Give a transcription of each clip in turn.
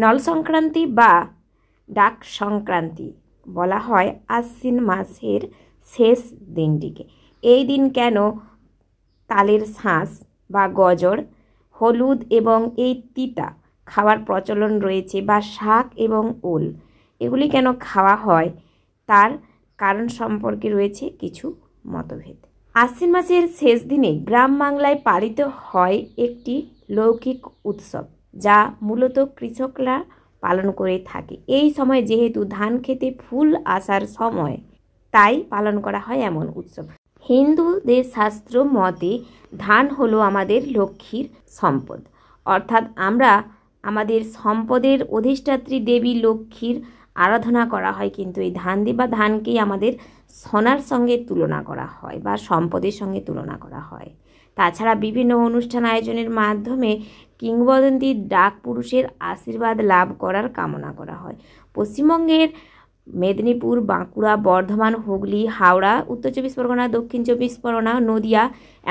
নল সংক্রান্তি বা ডাক সংক্রান্তি বলা হয় আশ্বিন মাসের শেষ দিনটিকে। এই দিন কেন তালের শাঁস বা গজর, হলুদ এবং এই তিতা খাওয়ার প্রচলন রয়েছে বা শাক এবং ওল এগুলি কেন খাওয়া হয় তার কারণ সম্পর্কে রয়েছে কিছু মতভেদ। আশ্বিন মাসের শেষ দিনে গ্রাম বাংলায় পালিত হয় একটি লৌকিক উৎসব যা মূলত কৃষকরা পালন করে থাকে। এই সময় যেহেতু ধান খেতে ফুল আসার সময় তাই পালন করা হয় এমন উৎসব। হিন্দুদের শাস্ত্র মতে ধান হলো আমাদের লক্ষ্মীর সম্পদ, অর্থাৎ আমরা আমাদের সম্পদের অধিষ্ঠাত্রী দেবী লক্ষ্মীর আরাধনা করা হয়, কিন্তু এই ধান দিয়ে বা ধানকেই আমাদের সোনার সঙ্গে তুলনা করা হয় বা সম্পদের সঙ্গে তুলনা করা হয়। তাছাড়া বিভিন্ন অনুষ্ঠান আয়োজনের মাধ্যমে কিংবদন্তি ডাক পুরুষের আশীর্বাদ লাভ করার কামনা করা হয়। পশ্চিমবঙ্গের মেদিনীপুর, বাঁকুড়া, বর্ধমান, হুগলি, হাওড়া, উত্তর চব্বিশ পরগনা, দক্ষিণ চব্বিশ পরগনা, নদিয়া,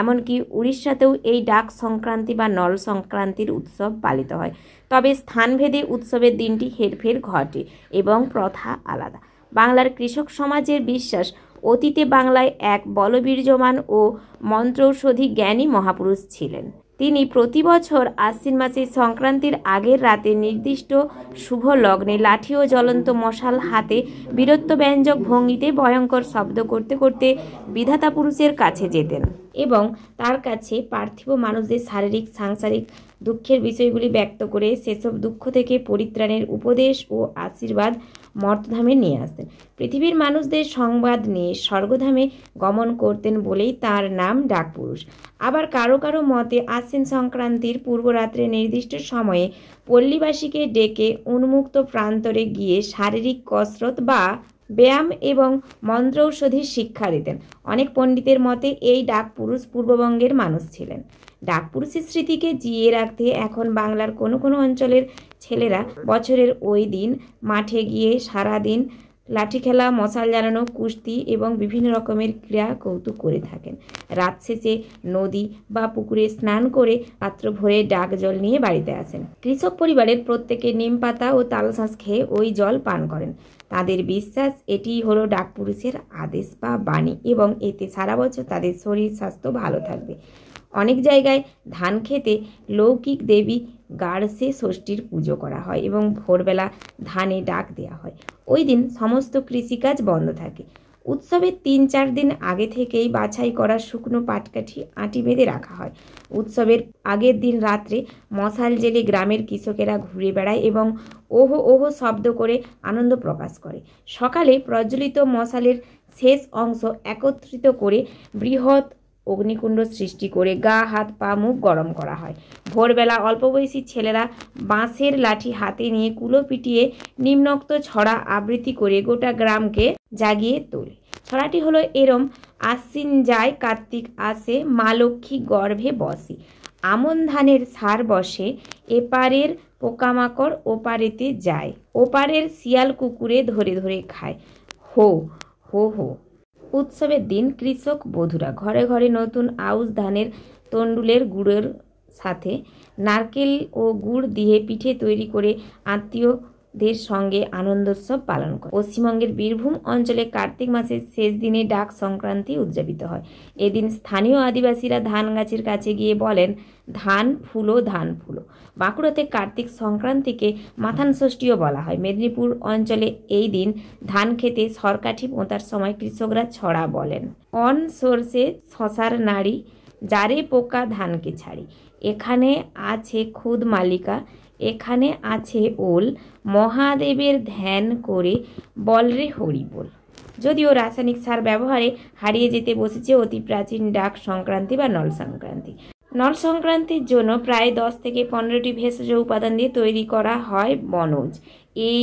এমনকি উড়িষ্যাতেও এই ডাক সংক্রান্তি বা নল সংক্রান্তির উৎসব পালিত হয়। তবে স্থানভেদে উৎসবের দিনটি হেরফের ঘটে এবং প্রথা আলাদা। বাংলার কৃষক সমাজের বিশ্বাস, অতীতে বাংলায় এক বলবীর্যমান ও মন্ত্রৌষধি জ্ঞানী মহাপুরুষ ছিলেন। তিনি প্রতি বছর আশ্বিন মাসের সংক্রান্তির আগের রাতে নির্দিষ্ট শুভ লগ্নে লাঠি ও জ্বলন্ত মশাল হাতে বীরত্বব্যঞ্জক ভঙ্গিতে ভয়ঙ্কর শব্দ করতে করতে বিধাতা পুরুষের কাছে যেতেন এবং তার কাছে পার্থিব মানুষদের শারীরিক সাংসারিক দুঃখের বিষয়গুলি ব্যক্ত করে সেসব দুঃখ থেকে পরিত্রাণের উপদেশ ও আশীর্বাদ মর্তধামে নিয়ে আসতেন। পৃথিবীর মানুষদের সংবাদ নিয়ে স্বর্গধামে গমন করতেন বলেই তার নাম ডাকপুরুষ। আবার কারো কারো মতে আশ্বিন সংক্রান্তির পূর্বরাত্রে নির্দিষ্ট সময়ে পল্লীবাসীকে ডেকে উন্মুক্ত প্রান্তরে গিয়ে শারীরিক কসরত বা ব্যায়াম এবং মন্ত্রৌষধির শিক্ষা দিতেন। অনেক পণ্ডিতের মতে এই ডাকপুরুষ পূর্ববঙ্গের মানুষ ছিলেন। ডাকপুরুষের স্মৃতিকে জিইয়ে রাখতে এখন বাংলার কোনো কোনো অঞ্চলের ছেলেরা বছরের ওই দিন মাঠে গিয়ে সারাদিন লাঠি খেলা, মশাল জ্বালানো, কুস্তি এবং বিভিন্ন রকমের ক্রীড়া কৌতুক করে থাকেন। রাত শেষে নদী বা পুকুরে স্নান করে পাত্র ভরে ডাক জল নিয়ে বাড়িতে আসেন। কৃষক পরিবারের প্রত্যেকে নিম পাতা ও তালশাঁস খেয়ে ওই জল পান করেন। তাদের বিশ্বাস এটিই হলো ডাকপুরুষের আদেশ বা বাণী এবং এতে সারা বছর তাদের শরীর স্বাস্থ্য ভালো থাকবে। অনেক জায়গায় ধান খেতে লৌকিক দেবী গার্সে ষষ্ঠীর পুজো করা হয় এবং ভোরবেলা ধানে ডাক দেওয়া হয়। ওই দিন সমস্ত কৃষিকাজ বন্ধ থাকে। উৎসবের 3-4 দিন আগে থেকেই বাছাই করা শুকনো পাটকাঠি আঁটি বেঁধে রাখা হয়। উৎসবের আগের দিন রাত্রে মশাল জেলে গ্রামের কৃষকেরা ঘুরে বেড়ায় এবং ওহো ওহো শব্দ করে আনন্দ প্রকাশ করে। সকালে প্রজ্বলিত মশালের শেষ অংশ একত্রিত করে বৃহৎ অগ্নিকুণ্ড সৃষ্টি করে গা, হাত, পা, মুখ গরম করা হয়। ভোরবেলা অল্প বয়সী ছেলেরা বাঁশের লাঠি হাতে নিয়ে কুলো পিটিয়ে নিম্নোক্ত ছড়া আবৃত্তি করে গোটা গ্রামকে জাগিয়ে তোলে। ছড়াটি হলো এরম: আশ্বিন যায় কার্তিক আসে, মা লক্ষ্মী গর্ভে বসে, আমন ধানের সার বসে, এপারের পোকামাকড় ওপারেতে যায়, ওপারের শিয়াল কুকুরে ধরে ধরে খায়, হো হো হো। উৎসবের দিন কৃষক বধূরা ঘরে ঘরে নতুন আউশ ধানের তন্ডুলের গুড়ের সাথে নারকেল ও গুড় দিয়ে পিঠে তৈরি করে আত্মীয়দের সঙ্গে আনন্দোৎসব পালন করে। পশ্চিমবঙ্গের বীরভূম অঞ্চলে কার্তিক মাসের শেষ দিনে ডাক সংক্রান্তি উদযাপিত হয়। এদিন স্থানীয় আদিবাসীরা ধান গাছের কাছে গিয়ে বলেন, ধান ফুলো ধান ফুলো। বাঁকুড়াতে কার্তিক সংক্রান্তিকে মাথান ষষ্ঠীও বলা হয়। মেদিনীপুর অঞ্চলে এই দিন ধান খেতে সরকাঠি পোঁতার সময় কৃষকরা ছড়া বলেন: অন সরষে শশার নাড়ি, যারে পোকা ধানকে ছাড়ি, এখানে আছে খুদ মালিকা, এখানে আছে ওল, মহাদেবের ধ্যান করে বলরে হরি বল। যদিও রাসায়নিক সার ব্যবহারে হারিয়ে যেতে বসেছে অতি প্রাচীন ডাক সংক্রান্তি বা নল সংক্রান্তি। নল সংক্রান্তির জন্য প্রায় 10 থেকে 15টি ভেষজ উপাদান দিয়ে তৈরি করা হয় বনৌজ। এই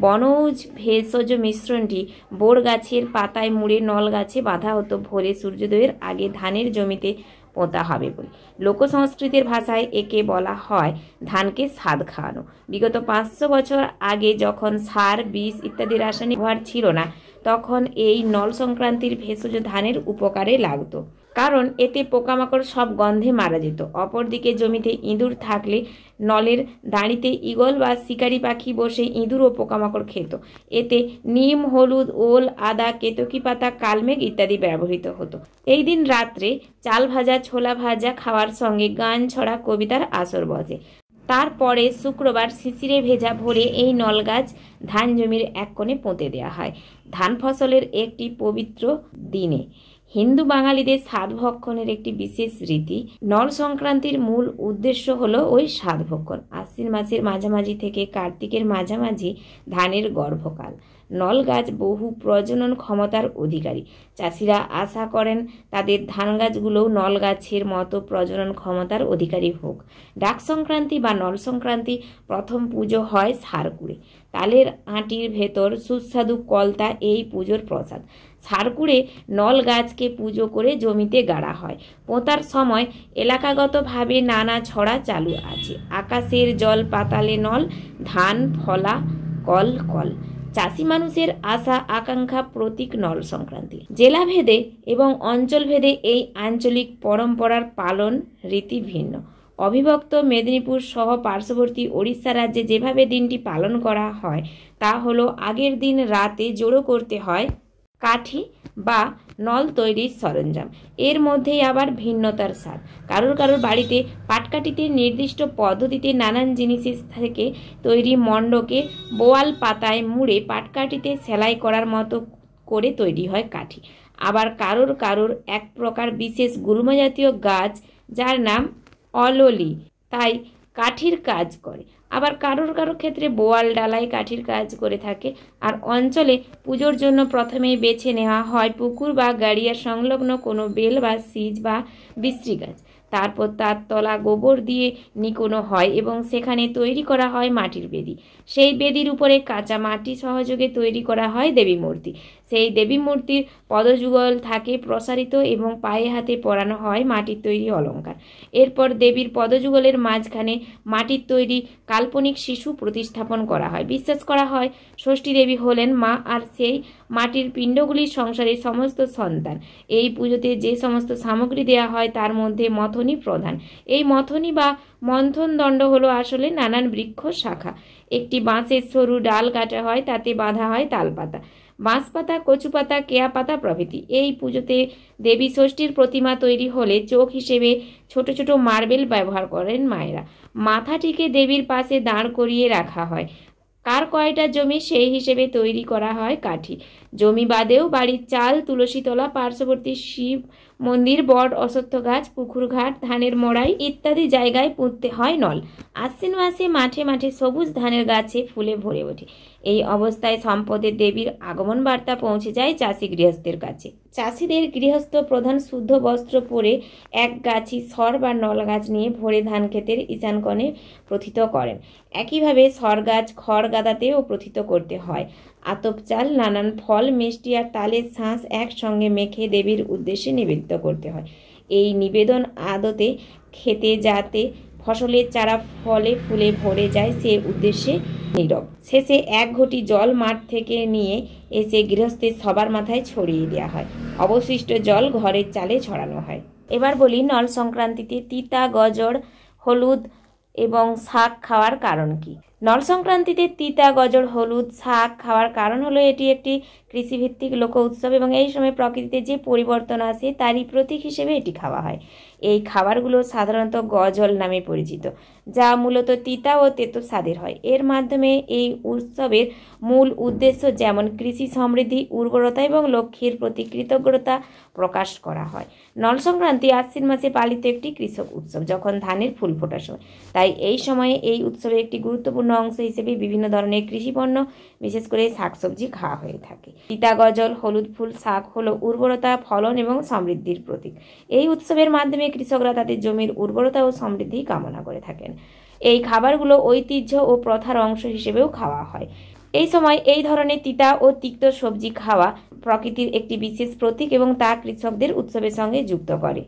বনৌজ ভেষজ মিশ্রণটি বোর গাছের পাতায় মুড়ে নল গাছে বাঁধা হতো ভোরে সূর্যোদয়ের আগে ধানের জমিতে পোঁতা হবে বলে। লোক সংস্কৃতির ভাষায় একে বলা হয় ধানকে স্বাদ খাওয়ানো। বিগত 500 বছর আগে যখন সার, বিষ ইত্যাদি রাসায়নিক ব্যবহার ছিল না, তখন এই নল সংক্রান্তির ভেষজ ধানের উপকারে লাগতো। কারণ এতে পোকামাকড় সব গন্ধে মারা যেত। অপরদিকে জমিতে ইঁদুর থাকলে নলের দাঁড়িতে ঈগল বা শিকারি পাখি বসে ইঁদুর ও পোকামাকড় খেত। এতে নিম, হলুদ, ওল, আদা, কেতকী পাতা, কালমেঘ ইত্যাদি ব্যবহৃত হতো। এই দিন রাত্রে চাল ভাজা, ছোলা ভাজা খাওয়ার সঙ্গে গান, ছড়া, কবিতার আসর বসে। তারপরে শুক্রবার শিশিরে ভেজা ভোরে এই নলগাছ ধান জমির এক কোণে পুঁতে দেওয়া হয় ধান ফসলের একটি পবিত্র দিনে। হিন্দু বাঙালিদের স্বাদ ভক্ষণের একটি বিশেষ রীতি। নল সংক্রান্তির মূল উদ্দেশ্য হলো ওই স্বাদ ভক্ষণ। আশ্বিন মাসের মাঝামাঝি থেকে কার্তিকের মাঝামাঝি ধানের গর্ভকাল। নল গাছ বহু প্রজনন ক্ষমতার অধিকারী। চাষিরা আশা করেন তাদের ধান গাছগুলোও নল গাছের মতো প্রজনন ক্ষমতার অধিকারী হোক। ডাক সংক্রান্তি বা নল সংক্রান্তি প্রথম পুজো হয় সারকুড়ে। তালের আঁটির ভেতর সুস্বাদু কলতা এই পুজোর প্রসাদ। সারকুড়ে নল গাছকে পুজো করে জমিতে গাড়া হয়। পোঁতার সময় এলাকাগতভাবে নানা ছড়া চালু আছে। আকাশের জল পাতালে নল, ধান ফলা কল কল। চাষি মানুষের আশা আকাঙ্ক্ষা প্রতীক নল সংক্রান্তি। জেলাভেদে এবং অঞ্চলভেদে এই আঞ্চলিক পরম্পরার পালন রীতি ভিন্ন। অবিভক্ত মেদিনীপুর সহ পার্শ্ববর্তী ওড়িশা রাজ্যে যেভাবে দিনটি পালন করা হয় তা হলো আগের দিন রাতে জড়ো করতে হয় কাঠি বা নল তৈরির সরঞ্জাম। এর মধ্যেই আবার ভিন্নতার স্বাদ। কারোর কারোর বাড়িতে পাটকাঠিতে নির্দিষ্ট পদ্ধতিতে নানান জিনিসের থেকে তৈরি মণ্ডকে বোয়াল পাতায় মুড়ে পাটকাঠিতে সেলাই করার মতো করে তৈরি হয় কাঠি। আবার কারোর কারোর এক প্রকার বিশেষ গুল্মজাতীয় গাছ যার নাম অললি, তাই কাঠির কাজ করে। আবার কারোর ক্ষেত্রে বোয়াল ডালাই কাঠির কাজ করে থাকে। আর অঞ্চলে পুজোর জন্য প্রথমেই বেছে নেওয়া হয় পুকুর বা গাড়িয়া সংলগ্ন কোনো বেল বা সিজ বা বিশ্রী গাছ। তারপর তার তলা গোবর দিয়ে নিকোনো হয় এবং সেখানে তৈরি করা হয় মাটির বেদি। সেই বেদির উপরে কাঁচা মাটি সহযোগে তৈরি করা হয় দেবী মূর্তি। সেই দেবী মূর্তির পদযুগল থাকে প্রসারিত এবং পায়ে হাতে পরানো হয় মাটির তৈরি অলঙ্কার। এরপর দেবীর পদযুগলের মাঝখানে মাটির তৈরি কাল্পনিক শিশু প্রতিস্থাপন করা হয়। বিশ্বাস করা হয় ষষ্ঠী দেবী হলেন মা, আর সেই মাটির পিণ্ডগুলির সংসারের সমস্ত সন্তান। এই পুজোতে যে সমস্ত সামগ্রী দেওয়া হয় তার মধ্যে মথনি প্রধান। এই মথনি বা মন্থন দণ্ড হলো আসলে নানান বৃক্ষ শাখা। একটি বাঁশের সরু ডাল কাটা হয়, তাতে বাঁধা হয় তালপাতা, বাঁশপাতা, কচুপাতা, কেয়া পাতা প্রভৃতি। এই পুজোতে দেবী ষষ্ঠীর প্রতিমা তৈরি হলে চোখ হিসেবে ছোট ছোট মার্বেল ব্যবহার করেন মায়েরা। মাথাটিকে দেবীর পাশে দাঁড় করিয়ে রাখা হয়। কার কয়টা জমি সেই হিসেবে তৈরি করা হয় কাঠি। জমি বাদেও বাড়ির চাল, তুলসীতলা, পার্শ্ববর্তী শিব মন্দির, বট, অশ্বত্থ গাছ, পুকুর ঘাট, ধানের মড়াই ইত্যাদি জায়গায় পুঁততে হয় নল। আশ্বিন মাসে মাঠে মাঠে সবুজ ধানের গাছে ফুলে ভরে ওঠে। এই অবস্থায় সম্পদের দেবীর আগমন বার্তা পৌঁছে যায় চাষি গৃহস্থের কাছে। চাষিদের গৃহস্থ প্রধান শুদ্ধ বস্ত্র পরে এক গাছি সর বা নল গাছ নিয়ে ভরে ধান ক্ষেতের ঈশান কোণে প্রথিত করেন। একইভাবে সর গাছ খড় গাদাতেও প্রথিত করতে হয়। আতপ চাল, নানান ফল, মিষ্টি আর তালের শাঁস একসঙ্গে মেখে দেবীর উদ্দেশ্যে নিবেদিত করতে হয়। এই নিবেদন আদতে খেতে যাতে ফসলের চারা ফলে ফুলে ভরে যায় সে উদ্দেশ্যে নীরব। শেষে এক ঘটি জল মাঠ থেকে নিয়ে এসে গৃহস্থের সবার মাথায় ছড়িয়ে দেওয়া হয়। অবশিষ্ট জল ঘরের চালে ছড়ানো হয়। এবার বলি নল সংক্রান্তিতে তিতা, গাজর, হলুদ এবং শাক খাওয়ার কারণ কি। নল সংক্রান্তিতে তিতা, গাজর, হলুদ, শাক খাওয়ার কারণ হলো এটি একটি কৃষিভিত্তিক লোক উৎসব এবং এই সময় প্রকৃতিতে যে পরিবর্তন আসে তারই প্রতীক হিসেবে এটি খাওয়া হয়। এই খাবারগুলো সাধারণত গজল নামে পরিচিত, যা মূলত তিতা ও তেতো স্বাদের হয়। এর মাধ্যমে এই উৎসবের মূল উদ্দেশ্য যেমন কৃষি সমৃদ্ধি, উর্বরতা এবং লক্ষ্মীর প্রতি কৃতজ্ঞতা প্রকাশ করা হয়। নল সংক্রান্তি আশ্বিন মাসে পালিত একটি কৃষক উৎসব, যখন ধানের ফুল ফোটার সময়। তাই এই সময়ে এই উৎসবের একটি গুরুত্বপূর্ণ অংশ হিসেবে বিভিন্ন ধরনের কৃষিপণ্য, বিশেষ করে শাকসবজি খাওয়া হয়ে থাকে। তিতা, গজল, হলুদ ফুল, শাক হলো উর্বরতা, ফলন এবং সমৃদ্ধির প্রতীক। এই উৎসবের মাধ্যমে কৃষকরা তাদের জমির উর্বরতা ও সমৃদ্ধি কামনা করে থাকেন। এই খাবারগুলো ঐতিহ্য ও প্রথার অংশ হিসেবেও খাওয়া হয়। এই সময় এই ধরনের তিতা ও তিক্ত সবজি খাওয়া প্রকৃতির একটি বিশেষ প্রতীক এবং তা কৃষকদের উৎসবের সঙ্গে যুক্ত করে।